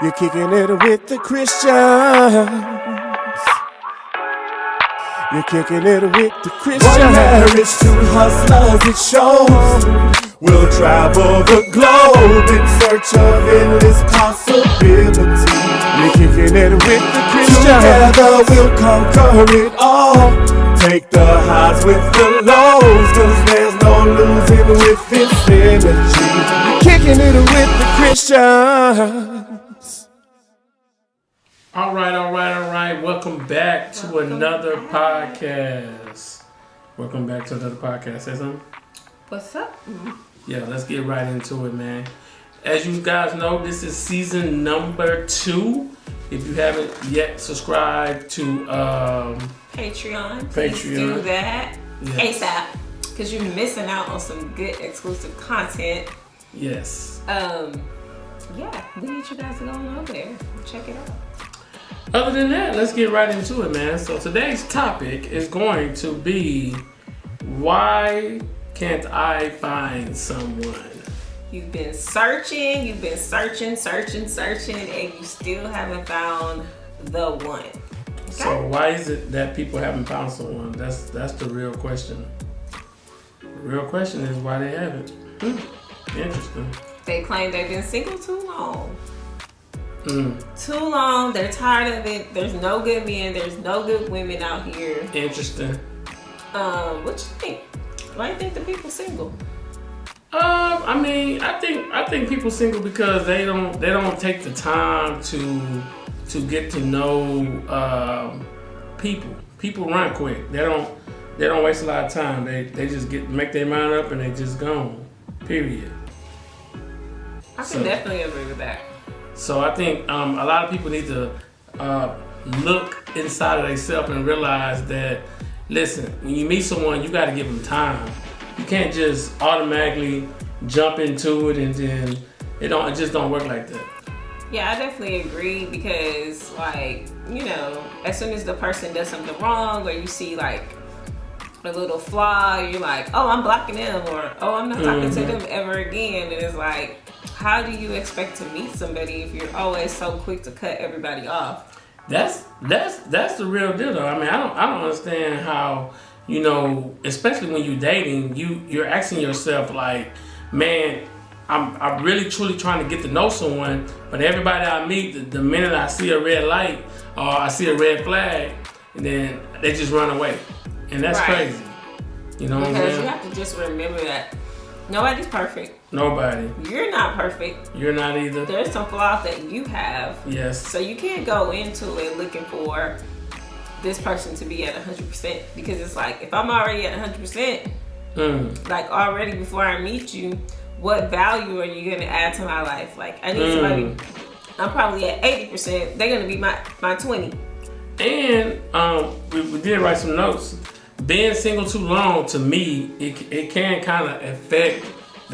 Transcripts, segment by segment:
You're kicking it with the Christians. You're kicking it with the Christians. One marriage, two hustlers, it shows. We'll travel the globe in search of endless possibilities. You're kicking it with the Christians. Together we'll conquer it all. Take the highs with the lows, cause there's no losing with this energy. You're kicking it with the Christians. All right. Welcome back to another podcast. Say something? What's up? Yeah, let's get right into it, man. As you guys know, this is season number 2. If you haven't yet subscribed to Patreon, please do that ASAP, because you're missing out on some good exclusive content. Yes. Yeah, we need you guys to go on over there and check it out. Other than that, let's get right into it, man. So today's topic is going to be, why can't I find someone? You've been searching, and you still haven't found the one. Okay? So why is it that people haven't found someone? That's the real question. The real question is why they haven't. Interesting. They claim they've been single too long. Too long. They're tired of it. There's no good men. There's no good women out here. Interesting. What you think? Why do you think the people single? I think people single because they don't take the time to get to know people. People run quick. They don't waste a lot of time. They just make their mind up and they just gone. Period. I can definitely agree with that. So I think a lot of people need to look inside of themselves and realize that, listen, when you meet someone, you got to give them time. You can't just automatically jump into it, and then it just don't work like that. Yeah, I definitely agree, because as soon as the person does something wrong, or you see like a little flaw, you're like, oh, I'm blocking them, or oh, I'm not talking to them ever again. And it's like, how do you expect to meet somebody if you're always so quick to cut everybody off? That's the real deal, though. I mean, I don't understand how, especially when you're dating, you're asking yourself like, man, I'm really truly trying to get to know someone, but everybody I meet, the minute I see a red light or I see a red flag, and then they just run away, and that's crazy. You know what I'm saying? Because you have to just remember that nobody's perfect. Nobody. You're not perfect. You're not either. There's some flaws that you have. Yes. So you can't go into it looking for this person to be at 100%, because it's like, if I'm already at 100%, like already before I meet you, what value are you gonna add to my life? Like, I need somebody. I'm probably at 80%. They're gonna be my 20. And we did write some notes. Being single too long, to me, it can kind of affect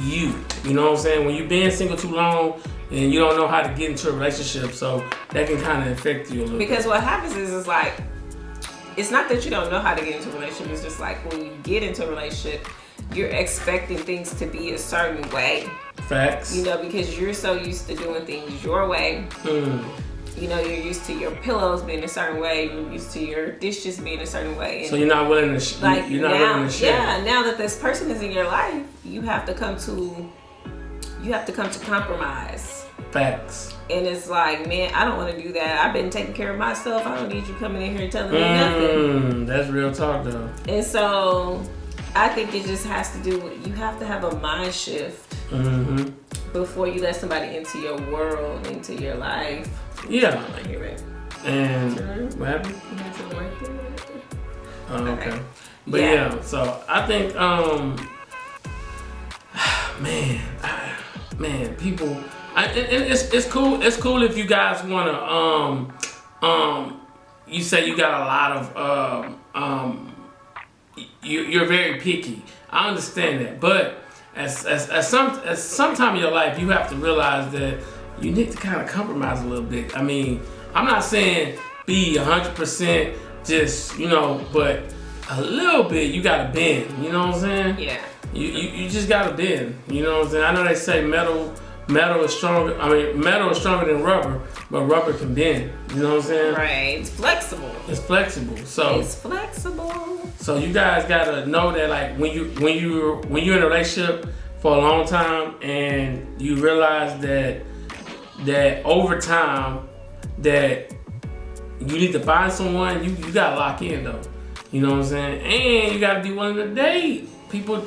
you. You know what I'm saying? When you're being single too long and you don't know how to get into a relationship, so that can kind of affect you a little bit. Because what happens is like, it's not that you don't know how to get into a relationship. It's just like, when you get into a relationship, you're expecting things to be a certain way. Facts. Because you're so used to doing things your way. You're used to your pillows being a certain way. You're used to your dishes being a certain way. And so you're not willing to share. Yeah, now that this person is in your life, you have to come to compromise. Facts. And it's like, man, I don't want to do that. I've been taking care of myself. I don't need you coming in here telling me nothing. That's real talk, though. And so I think it just has to do with, you have to have a mind shift before you let somebody into your world, into your life. Yeah. I hear it. And what happened? You had something right there. Oh, okay. But yeah, so I think, man, people, and it's cool. It's cool if you guys want to, you say you got a lot of, you're very picky. I understand that, but at some time in your life, you have to realize that you need to kind of compromise a little bit. I mean, I'm not saying be 100% just, but a little bit you gotta bend. You know what I'm saying? Yeah. You just gotta bend. You know what I'm saying? I know they say metal metal is stronger than rubber, but rubber can bend. You know what I'm saying? Right. It's flexible. It's flexible. So you guys gotta know that, like, when you're in a relationship for a long time and you realize that over time that you need to find someone, you gotta lock in though. You know what I'm saying? And you gotta be willing to date. People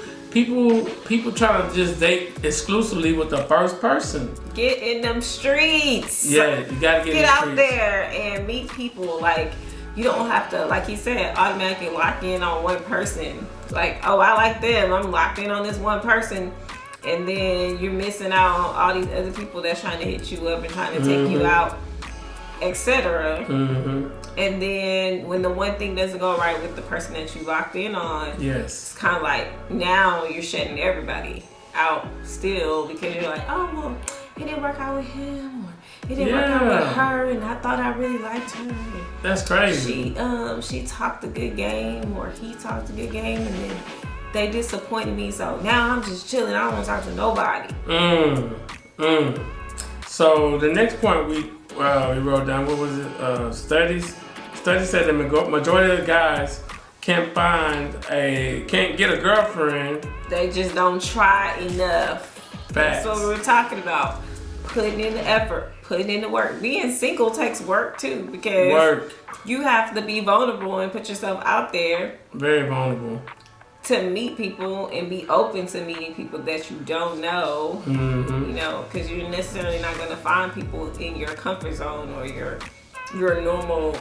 try to just date exclusively with the first person. Get in them streets. Yeah, you gotta get in the out streets. there and meet people. Like, you don't have to, like he said, automatically lock in on one person. Like, oh, I like them, I'm locked in on this one person. And then you're missing out on all these other people that's trying to hit you up and trying to take you out, etc. And then when the one thing doesn't go right with the person that you locked in on, it's kind of like now you're shutting everybody out still because you're like, oh, well, it didn't work out with him, or it didn't work out with her, and I thought I really liked her. That's crazy. She talked a good game, or he talked a good game, and then they disappointed me, so now I'm just chilling. I don't want to talk to nobody. So the next point we wrote down, what was it? Studies said the majority of the guys can't get a girlfriend. They just don't try enough. Facts. That's what we're talking about. Putting in the effort, putting in the work. Being single takes work too, because you have to be vulnerable and put yourself out there. Very vulnerable. To meet people and be open to meeting people that you don't know, you know, because you're necessarily not going to find people in your comfort zone or your normal,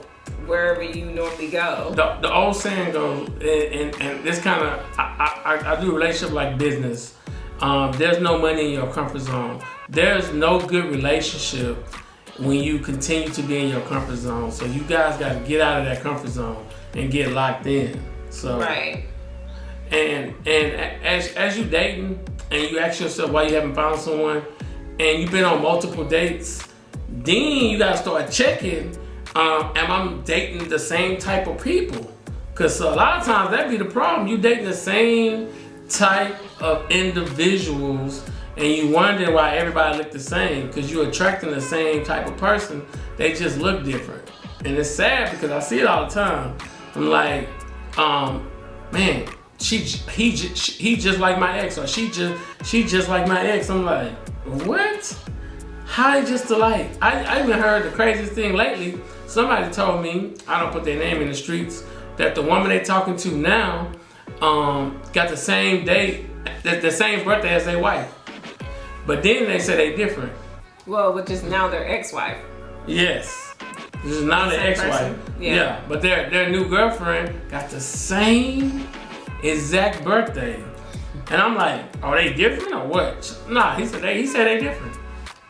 wherever you normally go. The old saying goes, and this kind of, I do relationship like business. There's no money in your comfort zone. There's no good relationship when you continue to be in your comfort zone. So you guys got to get out of that comfort zone and get locked in. So right. And as you dating and you ask yourself why you haven't found someone, and you've been on multiple dates, then you gotta start checking, am I dating the same type of people? Because a lot of times that be the problem. You dating the same type of individuals and you wondering why everybody look the same, because you're attracting the same type of person. They just look different. And it's sad because I see it all the time. I'm like, man, he just like my ex, or she just like my ex. I'm like, what? How they just alike? I even heard the craziest thing lately. Somebody told me, I don't put their name in the streets, that the woman they talking to now got the same date, the same birthday as their wife. But then they said they different. Well, which is now their ex-wife. Yes. This is now their ex-wife. Yeah. But their new girlfriend got the same exact birthday. And I'm like, are they different or what? Nah, he said they different.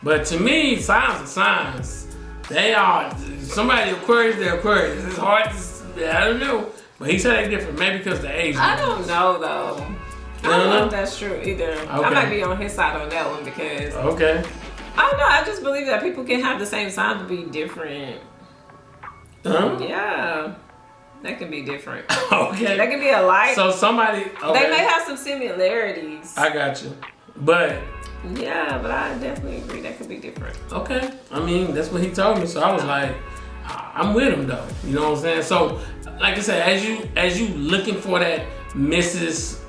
But to me, signs are signs. They are, somebody Aquarius, they're Aquarius. It's hard to, I don't know. But he said they different, maybe because the age. I don't know though. I don't know if that's true either. Okay. I might be on his side on that one because. Okay. I don't know. I just believe that people can have the same sign but be different. Huh? Yeah. That can be different. Okay. That can be alike. So somebody. Okay. They may have some similarities. I got you. But. Yeah, but I definitely agree that could be different. Okay. I mean, that's what he told me. So I was like, I'm with him though. You know what I'm saying? So, like I said, as you looking for that Mrs.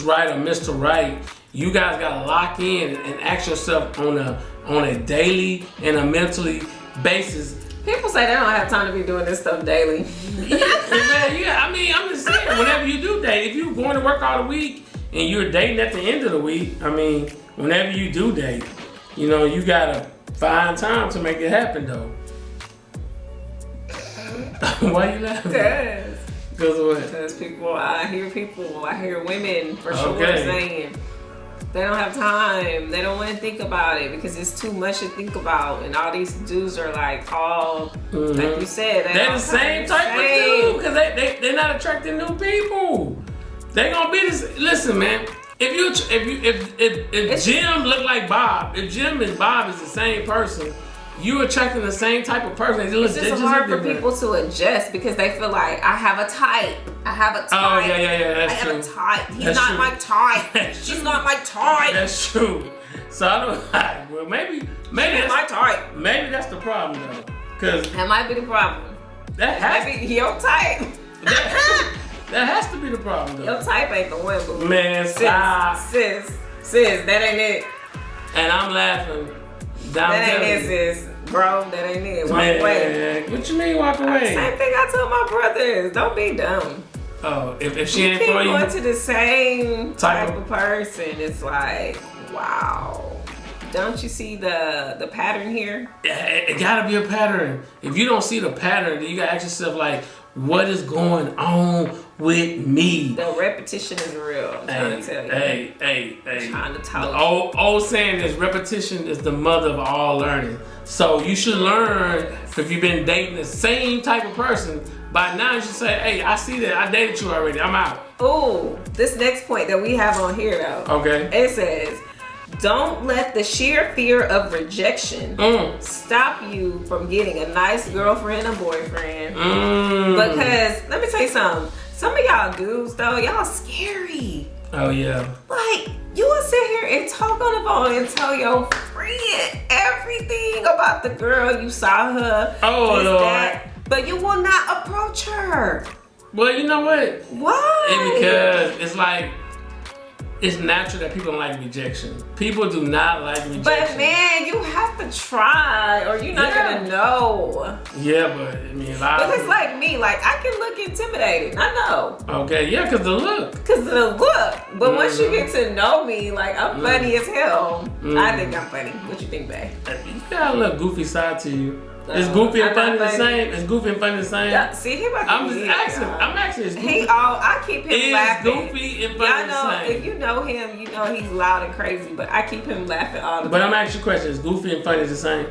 Right or Mr. Right, you guys gotta lock in and ask yourself on a daily and a mentally basis. People say they don't have time to be doing this stuff daily. Yeah. I mean, I'm just saying, whenever you do date, if you're going to work all the week and you're dating at the end of the week, I mean, whenever you do date, you know, you gotta find time to make it happen though. Why you laughing? Because of what? Because I hear women for sure saying they don't have time. They don't want to think about it because it's too much to think about. And all these dudes are like all, like you said, they're the same type of dude because they're not attracting new people. They gonna be this. Listen, man. If Jim look like Bob, if Jim and Bob is the same person, you attracting the same type of person. It's just hard for people to adjust because they feel like I have a type. I have a type. Oh yeah. That's true. I have a type. He's not my type. She's not my type. That's true. So I don't. Well, maybe that's my type. Maybe that's the problem though. Cause that might be the problem. That has to be your type. That has to be the problem though. Your type ain't the one, boo. Man, sis, that ain't it. And I'm laughing. That ain't it, sis. Bro, that ain't it. Walk away. What you mean walk away? Same thing I told my brothers. Don't be dumb. Oh, if she ain't for you. You keep going to the same type of person. It's like, wow. Don't you see the pattern here? It gotta be a pattern. If you don't see the pattern, then you gotta ask yourself like, what is going on with me? The repetition is real. I'm trying to tell you. Hey. Trying to tell the you. old saying is repetition is the mother of all learning. So you should learn if you've been dating the same type of person. By now you should say, hey, I see that I dated you already. I'm out. Ooh, this next point that we have on here though. Okay. It says, don't let the sheer fear of rejection stop you from getting a nice girlfriend or boyfriend. Because let me tell you something. Some of y'all dudes though, y'all scary. Oh yeah. Like you will sit here and talk on the phone and tell your friend everything about the girl you saw her. Oh Lord. But you will not approach her. Well, you know what? Why? It's because it's like, it's natural that people don't like rejection. People do not like rejection. But man, you have to try or you're not gonna know. Yeah, but I mean, but it's like me, like I can look intimidating. I know. Okay, yeah, because the look. But once you get to know me, like I'm funny as hell. I think I'm funny. What you think, babe? You got a little goofy side to you. Is goofy and funny the same? Is goofy and funny the same? Yeah, see, he about to I'm just asking. I'm asking. Is goofy? I keep him laughing. Is goofy and funny the same? If you know him, you know he's loud and crazy. But I keep him laughing all the time. But I'm asking you a question. Is goofy and funny the same?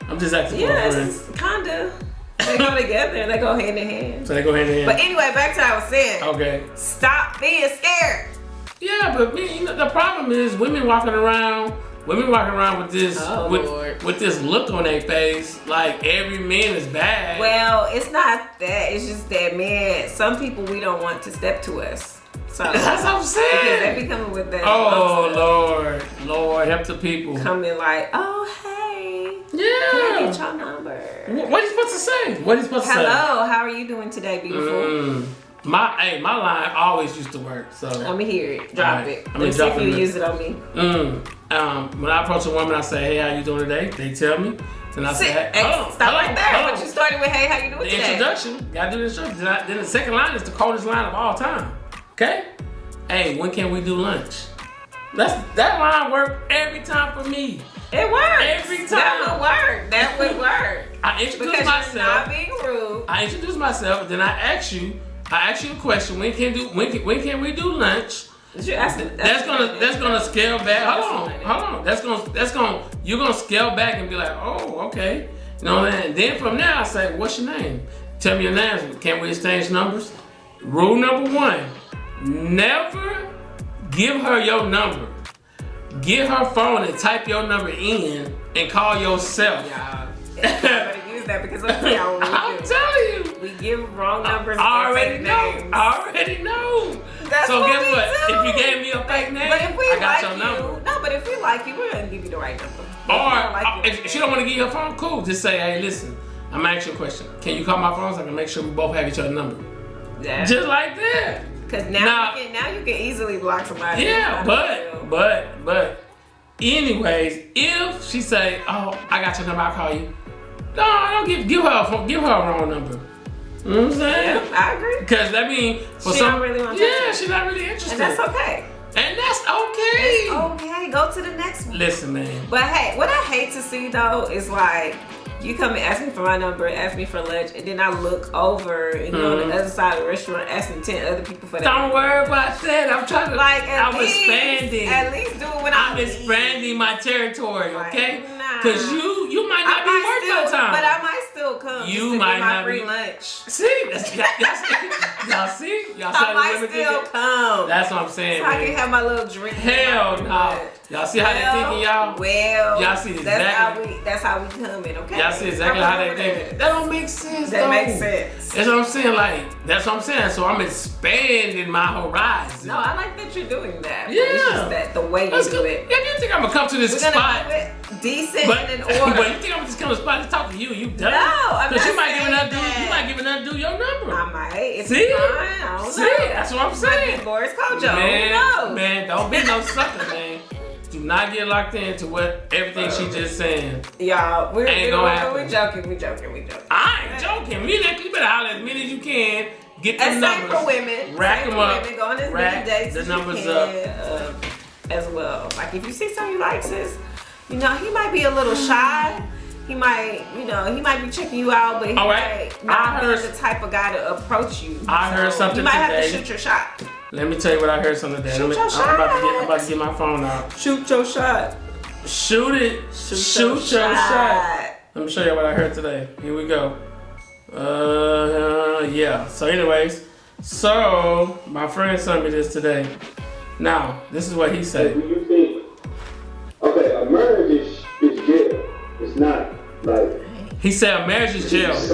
I'm just asking for a friend. Yes, kinda. They go together. They go hand in hand. So they go hand in hand. But anyway, back to what I was saying. Okay. Stop being scared. Yeah, but you know, the problem is women walking around with this with this look on their face like every man is bad. Well, it's not that. It's just that, man, some people we don't want to step to us. So that's what I'm saying. Because they be coming with that. Oh Lord, help the people. Coming like, oh hey. Yeah. Can I get your number? What are you supposed to say? Hello, how are you doing today, beautiful? My line always used to work, so let me hear it. Drop it. Let's see if you use it on me. When I approach a woman, I say, "Hey, how you doing today?" They tell me, then I say, "Hey, stop right there." But you started with, "Hey, how you doing today?" The introduction, gotta do the introduction. Then the second line is the coldest line of all time. Okay? Hey, when can we do lunch? That line worked every time for me. It works. Every time. That would work. I introduce because myself. You're not being rude. I introduce myself, then I ask you a question. When can we do lunch? That's gonna scale back. Hold on. You're gonna scale back and be like, oh, okay. You know what I mean? Then from there I say, what's your name? Tell me your name. Can we exchange numbers? Rule number 1: never give her your number. Get her phone and type your number in and call yourself. Yeah. That because I'm telling you, we give wrong numbers. I already know. That's so what guess what? Do. If you gave me a fake name, I got your number. No, but if we like you, we're gonna give you the right number. Or if she don't want to give you her phone, cool. Just say, hey, listen, I'm gonna ask you a question. Can you call my phone so I can make sure we both have each other's number? Yeah. Just like that. Because now you can easily block somebody. Yeah, but anyways, if she say, oh, I got your number, I'll call you. No, don't give her a wrong number. You know what I'm saying? Yeah, I agree. Because that means for she some, don't really want to. Yeah, she's not really interested. And that's okay. It's okay. Go to the next one. Listen, man. But hey, what I hate to see though is like you come and ask me for my number, ask me for lunch, and then I look over and go on the other side of the restaurant asking 10 other people for that. Don't worry about that. I'm trying to I'm expanding. At least do it when I'm expanding my territory, okay? Because you might not be worth my time. But I might still come. You might not free be lunch. See, that's Y'all see? Y'all I see how might the women still thinking? come. That's what I'm saying, So I man. can have my little drink. Hell no. Y'all see how they thinking, y'all? Well, Y'all see exactly. That's how we coming, okay? Y'all see exactly how they thinking. That don't make sense, That though. makes sense. That's what I'm saying. Like, that's what I'm saying. So I'm expanding my horizon. No, I like that you're doing that. Yeah. It's just that the way you Let's do go. it. If you think I'm gonna come to this We're spot, gonna do it decent but, and in order. but you think I'm just come to the spot to talk to you? You done? No, I'm Because not you might give saying another dude. that. You might give another dude your number. I might. It's See? fine. I don't See? know. That's what I'm Might saying. be Boris Kojo. Man, Who knows? man, don't be no sucker, man. Do not get locked into what everything she just saying. Y'all, we're happen. We joking. I ain't joking. Me and that, you better holler as many as you can. Get the And numbers. same for women. Rack Same them for up. Women. Go on as Rack many dates the as numbers you can, as well. Like if you see something you like, sis, you know he might be a little shy. He might, he might be checking you out, but he might not be the type of guy to approach you. I heard something You might today. have to shoot your shot. Let me tell you what I heard something today. Shoot your shot. I'm about to get my phone out. Shoot your shot. Shoot it. Shoot your shot. Let me show you what I heard today. Here we go. Yeah. So anyways, my friend sent me this today. Now, this is what he said. Do you think, okay, a marriage is jail. It's not like... He said a marriage is jail. It's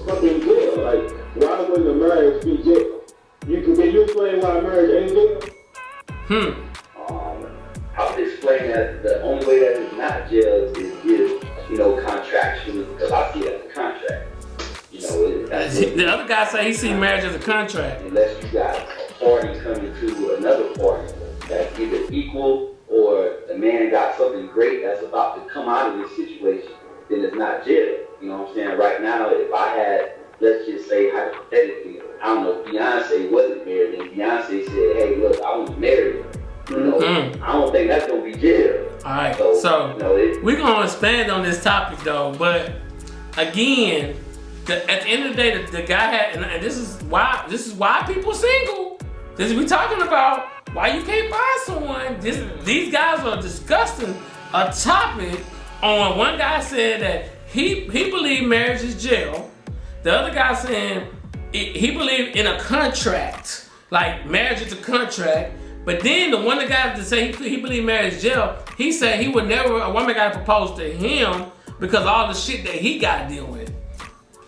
fucking jail. Like, why wouldn't a marriage be jail? Can you explain why marriage ain't jail? I would explain that the only way that it's not jail is contraction, because I see it as a contract. The other guy said he see marriage as a contract. Unless you got a party coming to another party that's either equal or the man got something great that's about to come out of this situation, then it's not jail. You know what I'm saying? Right now, if I had, let's just say hypothetically, I don't know, if Beyonce wasn't married and Beyonce said, hey, look, I want to marry her. I don't think that's going to be jail. All right, so we're going to expand on this topic though, but again, at the end of the day, the guy had, and this is why people single. We talking about why you can't find someone. These guys are discussing a topic on one guy said that he believed marriage is jail. The other guy saying he believed in a contract, like marriage is a contract. But then the one guy that say he believed marriage is jail, he said he would never, a woman got to propose to him because all the shit that he got to deal with.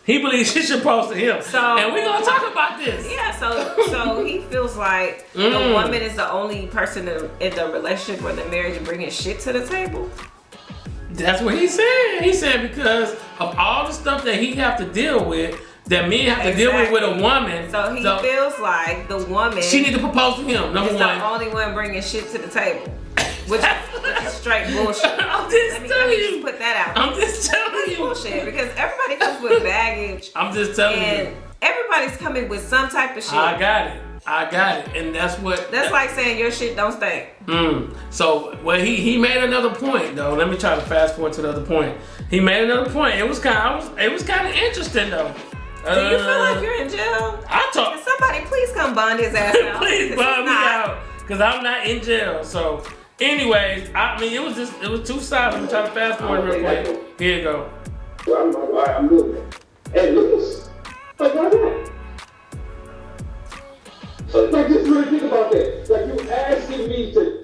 He believes she should propose to him. And we're gonna talk about this. Yeah, so he feels like the woman is the only person in the relationship or the marriage bringing shit to the table. That's what he said. He said because of all the stuff that he have to deal with, that men have to deal with a woman. So he feels like the woman, she need to propose to him. Number is one, the only one bringing shit to the table, which is straight bullshit. I'm just telling you. Put that out. I'm just telling you. Bullshit, because everybody comes with baggage. I'm just telling you. And everybody's coming with some type of shit. I got it, and that's like saying your shit don't stink. So, he made another point though. Let me try to fast forward to the other point. He made another point. It was kind of interesting though. Do you feel like you're in jail? Can somebody please come bond his ass out? Please bond me out, because I'm not in jail. So, anyways, I mean, it was two sides. Let me try to fast forward real quick. Here you go. Well, I'm moving. Hey, Lucas, like why not? Like, just really think about that. Like, you asking me to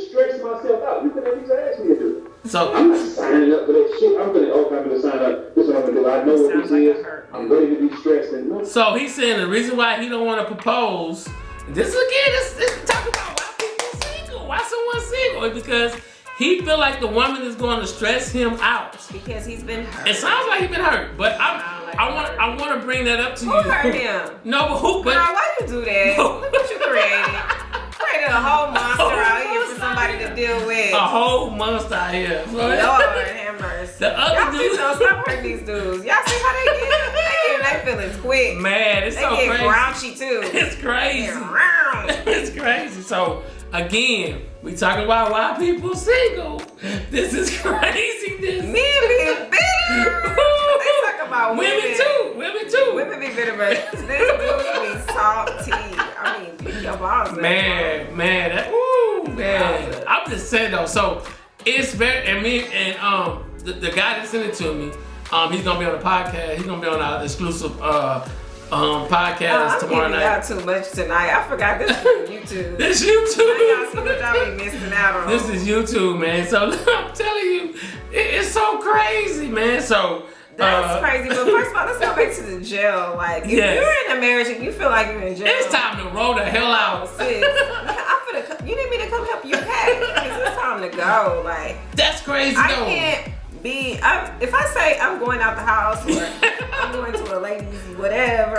stress myself out. You can at least ask me to do it. So I'm not signing up for that shit. I'm gonna sign up. This is what I'm gonna do. I know what this is. I'm ready to be stressed. And so he's saying the reason why he don't want to propose. This talking about why people single. Why someone's single is because he feel like the woman is going to stress him out. Because he's been hurt. It sounds like he's been hurt, but I want to bring that up to you. Who hurt him? No, but who? Girl, why you do that? Look what you created. Created a whole monster out here for somebody to deal with. A whole monster out here. Lord have mercy. The other dude. Y'all stop hurting these dudes. Y'all see how they get? They get their feelings quick. Man, it's so crazy. They get grouchy too. It's crazy. It's crazy. So again, we talking about why people single. This is craziness. Men be bitter. They talk about women too. Women be bitter, but this dude be salty. I mean, pick your balls. Man. I'm just saying though. So it's very, the guy that sent it to me, he's gonna be on the podcast. He's gonna be on our exclusive podcast tomorrow night. I'm giving y'all too much tonight. I forgot this is YouTube. This YouTube. Now y'all see what y'all be missing out on. This is YouTube, man. So I'm telling you, it's so crazy, man. So that's crazy. But first of all, let's go back to the jail. Like, if you're in a marriage and you feel like you're in jail, it's time to roll the hell out. Sis, you need me to come help you pack because it's time to go. Like, that's crazy. I can't be. If I say I'm going out the house or I'm going to a ladies whatever,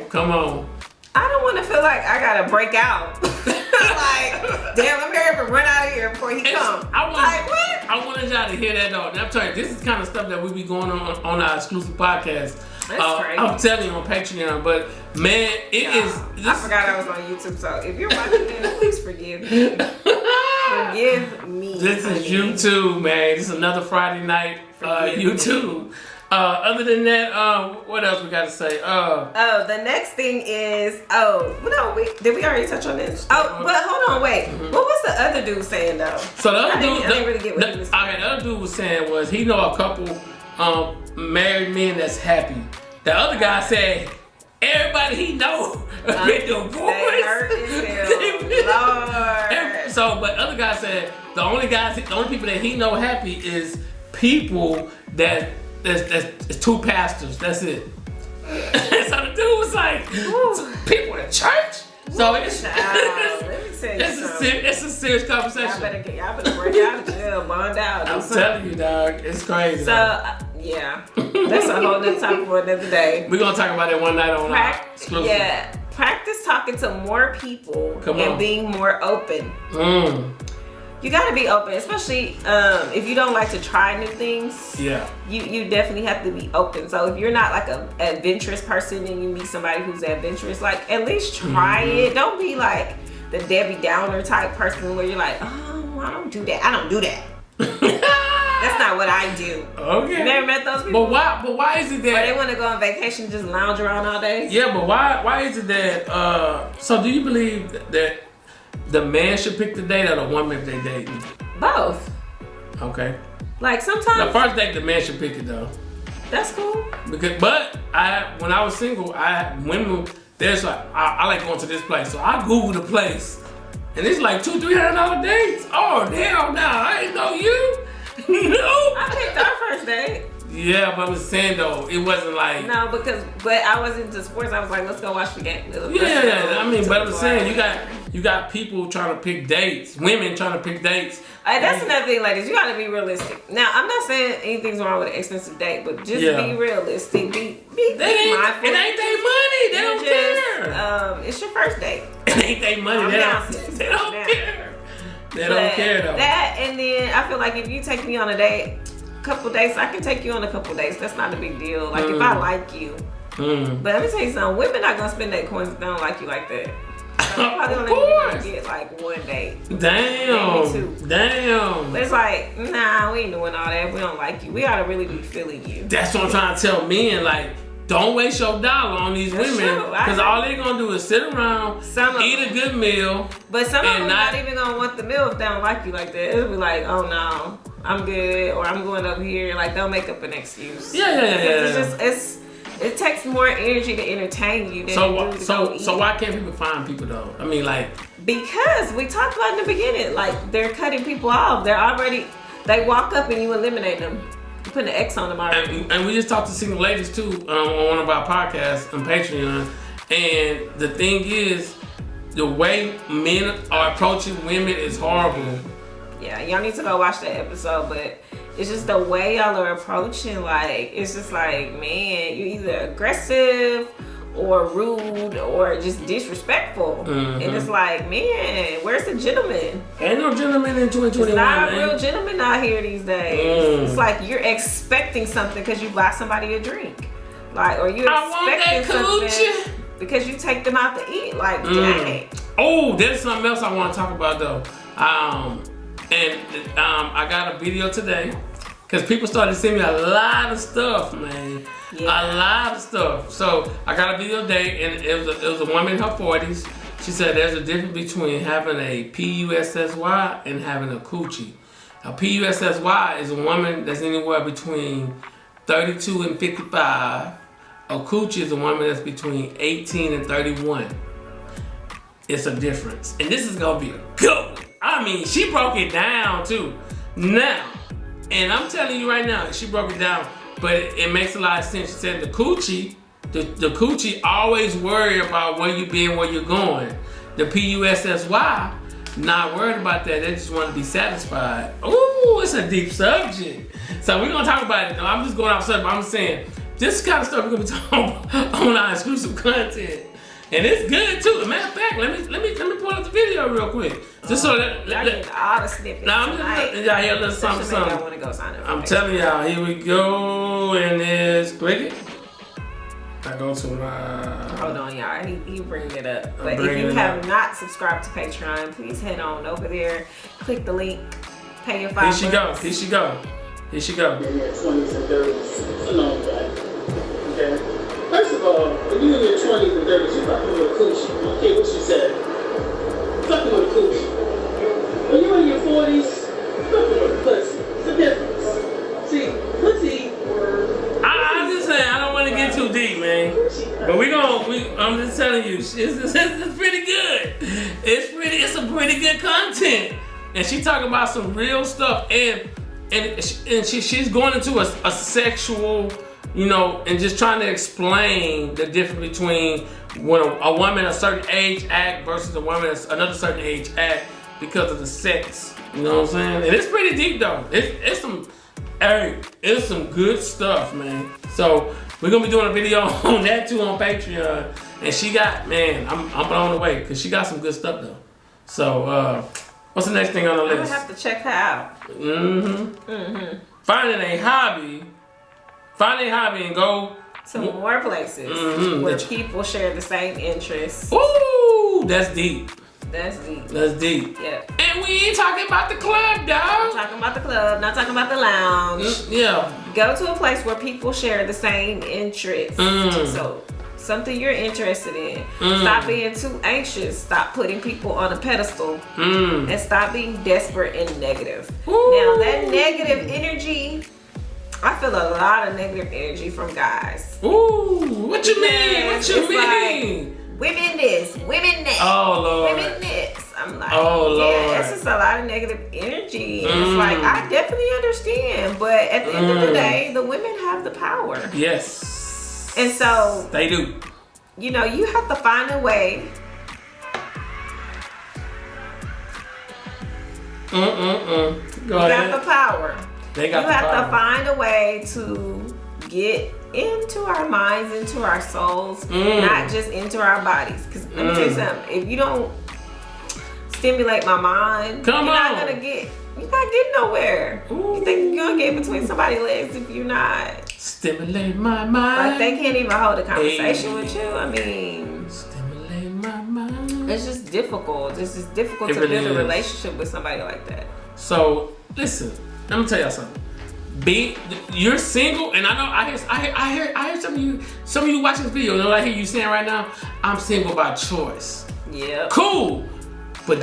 come on. I don't want to feel like I gotta break out. Like, damn, let me hurry up and run out of here before he comes. I wanted y'all to hear that though. And I'm telling you, this is kind of stuff that we be going on our exclusive podcast. That's crazy. I'm telling you on Patreon, but man, it is. I forgot I was on YouTube, so if you're watching this, please forgive me. Forgive me. This is YouTube, man. This is another Friday night YouTube. Other than that, what else we got to say? The next thing is, did we already touch on this? Oh, but hold on, wait. Mm-hmm. What was the other dude saying though? So the other dude, I didn't really get what he was saying. The other dude was saying was he know a couple married men that's happy. The other guy said everybody he know been divorced. They hurt his Lord. So, but other guy said the only people that he know happy is people that's two pastors. That's it. So the dude was like, people in church. So it's a serious conversation. Y'all better break out of jail, bond out. I'm telling you, dog, it's crazy. So yeah, that's a whole nother topic for another day. We're gonna talk about it one night on our exclusive. Yeah, practice talking to more people and being more open. You gotta be open, especially if you don't like to try new things. Yeah. You definitely have to be open. So if you're not like an adventurous person and you meet somebody who's adventurous, like at least try it. Don't be like the Debbie Downer type person where you're like, oh, I don't do that. That's not what I do. Okay. You never met those people? But why is it that? Or they want to go on vacation and just lounge around all day? Yeah, but why is it that? So do you believe that the man should pick the date or the woman if they dating? Both. Okay. Like sometimes the first date the man should pick it though. That's cool. When I was single, I like going to this place, so I Googled the place, and it's like $200-300 dates. Oh damn! Now I didn't know you. No. I picked our first date. Yeah, but I'm saying though, it wasn't like but I was into sports. I was like, let's go watch the game. Yeah. I mean, but I'm saying you got people trying to pick dates, women trying to pick dates. That's another thing, ladies. You got to be realistic. Now, I'm not saying anything's wrong with an expensive date, but just be realistic. Be mindful. It ain't their money. They don't care. It's your first date. It ain't their money. They don't care. They don't care though. That, and then I feel like if you take me on a date, couple dates, I can take you on a couple dates. That's not a big deal. Like if I like you. But let me tell you something. Women not gonna spend their coins if they don't like you like that. So probably only gonna get like one date. Damn. Maybe 2. Damn. But it's like, nah, we ain't doing all that. We don't like you. We gotta really be feeling you. That's what I'm trying to tell men. Like, don't waste your dollar on these women because all they're gonna do is sit around, eat a good meal. But some of them not even gonna want the meal if they don't like you like that. It'll be like, oh no, I'm good, or I'm going up here. Like they'll make up an excuse. Yeah. It takes more energy to entertain you than so why can't people find people though? I mean, like because we talked about in the beginning, like they're cutting people off. They walk up and you eliminate them. You put an X on them already. And we just talked to single ladies too on one of our podcasts on Patreon. And the thing is, the way men are approaching women is horrible. Yeah, y'all need to go watch that episode, but it's just the way y'all are approaching, like, it's just like, man, you're either aggressive or rude or just disrespectful. And it's like, man, where's the gentleman? Ain't no gentleman in 2021. It's not a real gentleman out here these days. It's like you're expecting something because you buy somebody a drink. Like, or you're expecting something because you take them out to eat. Like, dang. Oh, there's something else I want to talk about though. I got a video today because people started sending me a lot of stuff, man. Yeah. A lot of stuff. So I got a video today, and it was a woman in her 40s. She said there's a difference between having a PUSSY and having a coochie. A PUSSY is a woman that's anywhere between 32 and 55. A coochie is a woman that's between 18 and 31. It's a difference. And this is gonna be a good one. I mean, she broke it down too. Now, and I'm telling you right now, she broke it down, but it makes a lot of sense. She said the coochie always worry about where you been, where you're going. The PUSSY, not worried about that. They just want to be satisfied. Ooh, it's a deep subject. So we're gonna talk about it. No, I'm just going off subject, but I'm saying this kind of stuff we're gonna be talking on our exclusive content. And it's good too. As a matter of fact, let me pull up the video real quick. Just so that I get all the snippets. now I'm just y'all hear a little something. I want to go sign up. I'm telling y'all, here we go, and it's click it. I go to my. Hold on, y'all. He bringing it up. But if you have not subscribed to Patreon, please head on over there. Click the link. Pay your $5. Here she go. Here she go. Here she go. In your 20s and 30s, a long time. Okay. First of all, when you're in your 20s and 30s, you're fucking with a coochie. Okay, what she said. Fucking with a coochie. When you're in your 40s, fucking with a pussy. It's a difference. See, pussy. I'm just saying, I don't want to get too deep, man. But I'm just telling you, it's pretty good. It's some pretty good content. And she talking about some real stuff. And she's going into a sexual, you know, and just trying to explain the difference between when a woman a certain age act versus a woman another certain age act because of the sex. You know what I'm saying? And it's pretty deep though. It's some good stuff, man. So we're gonna be doing a video on that too on Patreon. And she got, man, I'm blown away because she got some good stuff though. So what's the next thing on the list? I'm gonna have to check her out. Finding a hobby and go to more places where people share the same interests. Ooh, that's deep. That's deep. That's deep. Yeah. And we ain't talking about the club, dog. I'm talking about the club, not talking about the lounge. Yeah. Go to a place where people share the same interests. So something you're interested in. Stop being too anxious. Stop putting people on a pedestal. And stop being desperate and negative. Now that negative energy, I feel a lot of negative energy from guys. Ooh, what you mean? What you mean? Like, women this, women that. Oh Lord. Women this. I'm like, oh Lord. Yeah, it's just a lot of negative energy. And it's like, I definitely understand, but at the end of the day, the women have the power. Yes. And so they do. You know, you have to find a way. Go ahead. You got the power. They got you the have power. to find a way to get into our minds, into our souls, not just into our bodies. Because let me tell you something. If you don't stimulate my mind, you're not getting nowhere. Ooh. You think you're gonna get between somebody's legs if you're not stimulate my mind. Like they can't even hold a conversation with you. I mean, stimulate my mind. It's just difficult. It's just difficult to build a relationship with somebody like that. So listen, let me tell y'all something. You're single, and I know I hear some of you watching this video. You know what I hear you saying right now? I'm single by choice. Yeah. Cool. But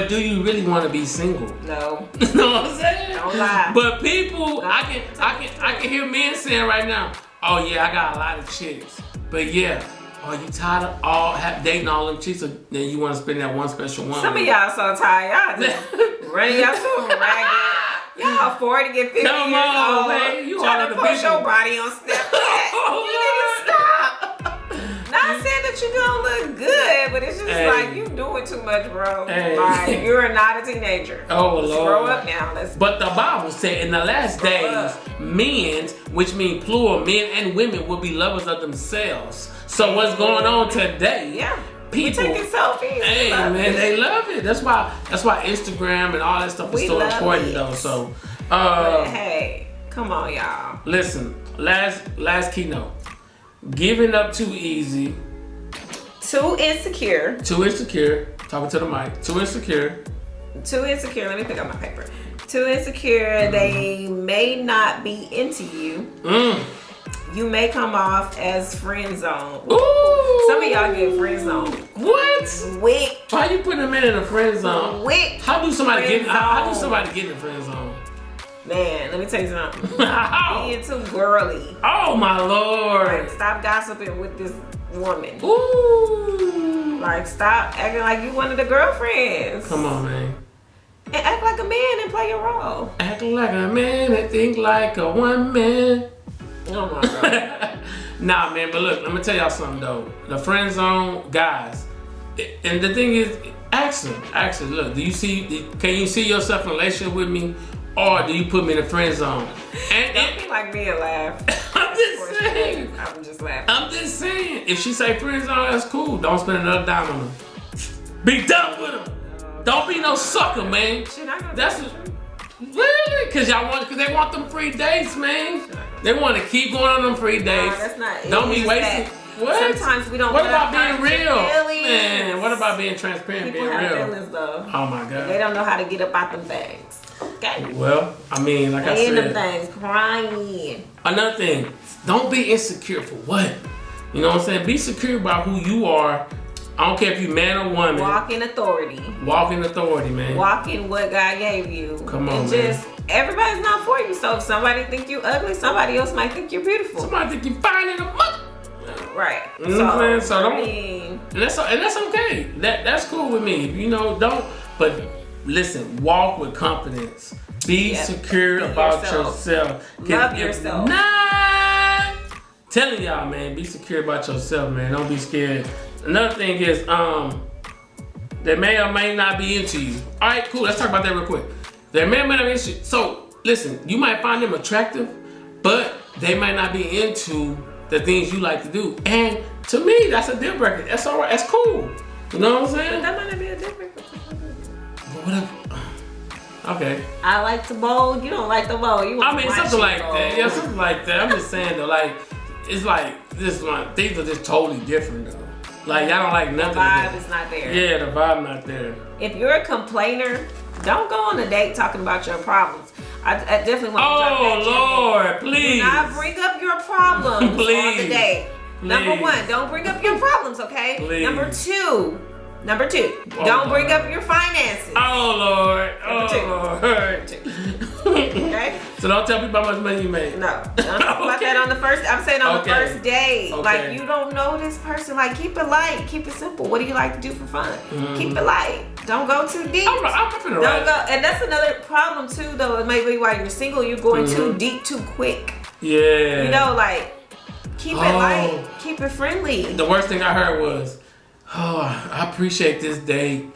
do you really want to be single? No. You know what I'm saying? Don't lie. But people, I can hear men saying right now, oh yeah, I got a lot of chicks. But yeah, are you tired of dating all them chicks, or then you want to spend that one special one? Some of y'all so tired. Y'all just running y'all so ragged. Y'all 40 get 50 Come years on, old. man. You trying to push people. your body on Snapchat. You need to stop. Not saying that you don't look good, but it's just like you doing too much, bro. Like you're not a teenager. Oh Lord. Grow up now. But the Bible said in the last days, men, which mean plural, men and women will be lovers of themselves. So what's going on today? Yeah. People taking selfies. Hey man, they love it. That's why Instagram and all that stuff is so important though. So but hey, come on y'all. Listen, last keynote. Giving up too easy. Too insecure. Talking to the mic. Too insecure. Let me pick up my paper. Too insecure. They may not be into you. You may come off as friend zone. Ooh. Some of y'all get friend zone. What? Why you putting a man in a friend zone? How do somebody get in a friend zone? Man, let me tell you something. Being too girly. Oh my Lord. Like, stop gossiping with this woman. Ooh. Like, stop acting like you one of the girlfriends. Come on, man. And act like a man and play your role. Act like a man and think like a woman. Oh my God. Nah, man, but look, let me tell y'all something though. The friend zone, guys, and the thing is, ask them, look, can you see yourself in a relationship with me? Or do you put me in the friend zone? And Don't be like me and laugh. I'm just saying. I'm just laughing. I'm just saying. If she say friend zone, that's cool. Don't spend another dime on her. Be done with her. Don't be no sucker, man. That's really because they want them free dates, man. They want to keep going on them free dates. That's not. Don't be wasting. What? Sometimes we don't. What about being real, feelings. man? What about being transparent, People being have real? feelings though. Oh my God. They don't know how to get up out them things. Okay. Well, I mean, like I They in them said, things crying. another thing, don't be insecure for what? You know what I'm saying? Be secure about who you are. I don't care if you man or woman. Walk in authority. Walk in authority, man. Walk in what God gave you. Come on, and man. just everybody's not for you. So if somebody think you ugly, somebody else might think you're beautiful. Somebody think you fine in a mother. Right. You know what I'm saying? So don't. I mean, And that's okay. That's cool with me. You know, don't. But listen, walk with confidence. Be secure Be about yourself. yourself. Love yourself. Nah. Telling y'all, man, be secure about yourself, man. Don't be scared. Another thing is, they may or may not be into you. All right, cool. Let's talk about that real quick. They may or may not be into you. So listen, you might find them attractive, but they might not be into the things you like to do. And to me, that's a deal breaker. That's all right. That's cool. You know what I'm saying? that might not be a difference. Whatever. Okay. I like to bowl. You don't like to bowl. You want I mean, to something like that. Yeah, something like that. I'm just saying though, like, it's like this one. Things are just totally different though. Like y'all don't like The nothing. vibe is not there. Yeah, the vibe not there. If you're a complainer, don't go on a date talking about your problems. I definitely want to drop that Oh gem. Lord, please. Do not bring up your problems on the Please. date. Number Please. one, don't bring up your problems, okay? Please. Number two, Oh, don't bring Lord. up your finances. Oh Lord. Number two. Oh Lord. Okay? So don't tell people how much money you make. No, don't talk about Okay. that on the first. I'm saying on Okay. the first date. Okay. Like you don't know this person. Like keep it light, keep it simple. What do you like to do for fun? Keep it light. Don't go too deep. I'm finna Don't write. go, and that's another problem too. Though it may be while you're single, you're going too deep too quick. Yeah. You know, like keep it light, keep it friendly. The worst thing I heard was, "Oh, I appreciate this date,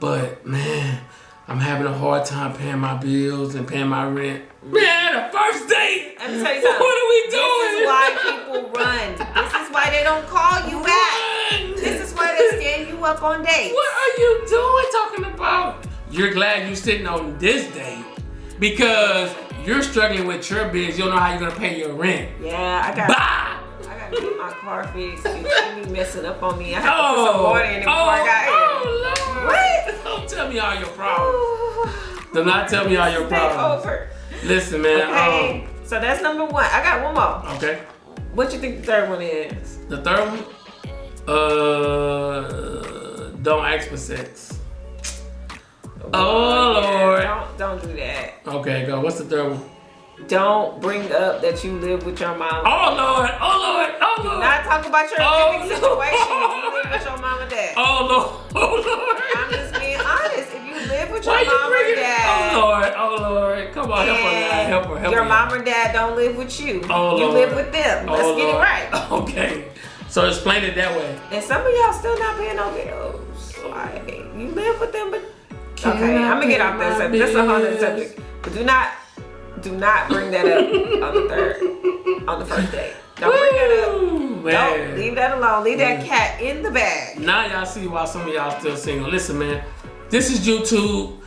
but man, I'm having a hard time paying my bills and paying my rent." Man, the first date. Let me tell you something. What are we doing? This is why people run. This is why they don't call you back. Run. This is why they stand you up on dates. What are you doing talking about? You're glad you're sitting on this date because you're struggling with your bills. You don't know how you're gonna pay your rent. Yeah, I got. Bye. I gotta get my car fixed. You be messing up on me. I have to put some water in it before I got here. Oh, Lord. What? Don't tell me all your problems. Do not tell me all your Stay problems. over. Listen, man. Okay. So that's number one. I got one more. Okay. What you think the third one is? The third one, don't ask for sex. Oh Lord. Don't do that. Okay, go. What's the third one? Don't bring up that you live with your mom. Oh Lord. Oh Lord. Oh Do Lord. not talk about your Oh, living no. situation if you live with your mom and dad. Oh Lord. Oh Lord. I'm just being honest. If you live with your Why you mom or bringing it? dad, Oh Lord. Oh Lord. Come on, help her, and help her, help your her. mom or dad don't live with you. Oh, you Lord. live with them. Let's Oh, get it Lord. right. Okay. So explain it that way. And some of y'all still not paying no bills. Like you live with them, but Can okay, I I'm gonna get pay off that my subject. That's a whole other bills? subject. But do not bring that up on the first date. Don't bring that up. Woo, man. Don't leave that alone. Leave that cat in the bag. Now y'all see why some of y'all still single. Listen, man, this is YouTube.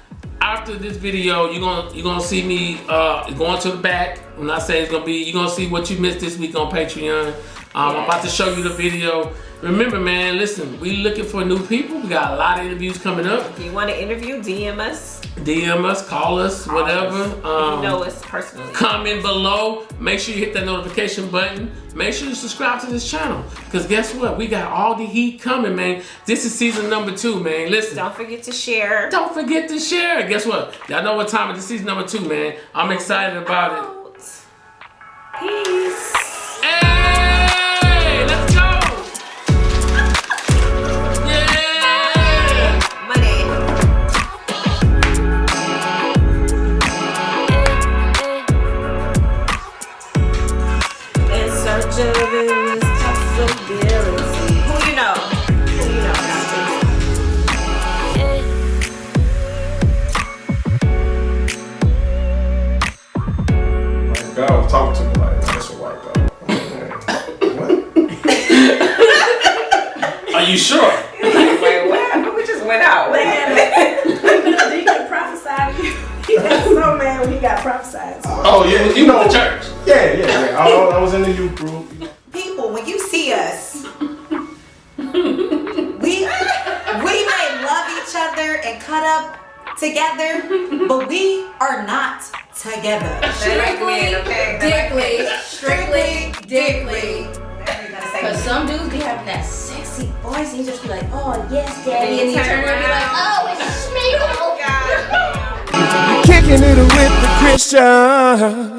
After this video, you're gonna see me going to the back. When I say it's gonna be, you're gonna see what you missed this week on Patreon. I'm about to show you the video. Remember, man, listen, we looking for new people. We got a lot of interviews coming up. If you want to interview, DM us. DM us, call us, whatever. If you know us personally. Comment below. Make sure you hit that notification button. Make sure you subscribe to this channel. Because guess what? We got all the heat coming, man. This is season number 2, man. Listen. Don't forget to share. Don't forget to share. Guess what? Y'all know what time it is. Season number 2, man. I'm excited about it. Peace. Hey, let's go. Yeah. Money. In search of endless possibility. Who you know? White guy was talking to me like, that's a white guy. What? Are you sure? Wait, what happened? We just went out. Did he get prophesied? He got so mad when he got prophesied. Oh, you went to church? Yeah. I was in the youth group. People, when you see us, we may love each other and cut up together, but we are not together. Strictly Strictly. Because some dudes be having that sexy voice and you just be like, oh yes, daddy. And you turn around and be like, oh, it's me. Oh, God. Kicking it with the Christian.